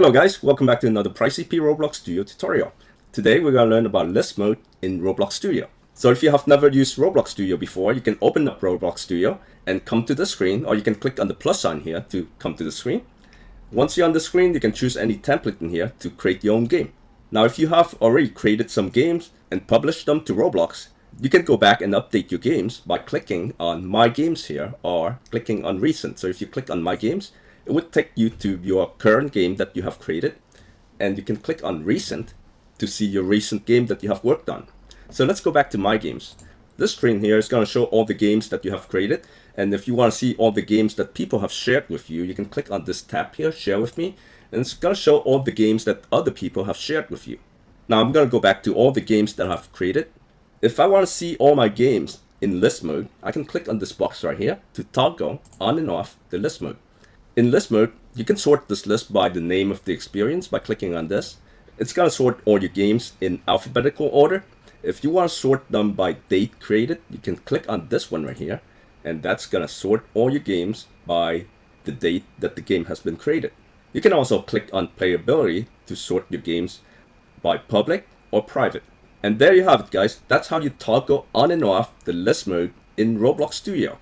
Hello guys, welcome back to another PriceCP Roblox Studio tutorial. Today we're going to learn about list mode in Roblox Studio. So if you have never used Roblox Studio before, you can open up Roblox Studio and come to the screen, or you can click on the plus sign here to come to the screen. Once you're on the screen, you can choose any template in here to create your own game. Now if you have already created some games and published them to Roblox, you can go back and update your games by clicking on My Games here or clicking on Recent. So if you click on My Games, it would take you to your current game that you have created, and you can click on Recent to see your recent game that you have worked on. So let's go back to My Games. This screen here is going to show all the games that you have created, and if you want to see all the games that people have shared with you, you can click on this tab here, Share With Me, and it's going to show all the games that other people have shared with you. Now I'm going to go back to all the games that I've created. If I want to see all my games in list mode, I can click on this box right here to toggle on and off the list mode. In list mode, you can sort this list by the name of the experience by clicking on this. It's going to sort all your games in alphabetical order. If you want to sort them by date created, you can click on this one right here, and that's going to sort all your games by the date that the game has been created. You can also click on playability to sort your games by public or private. And there you have it guys, that's how you toggle on and off the list mode in Roblox Studio.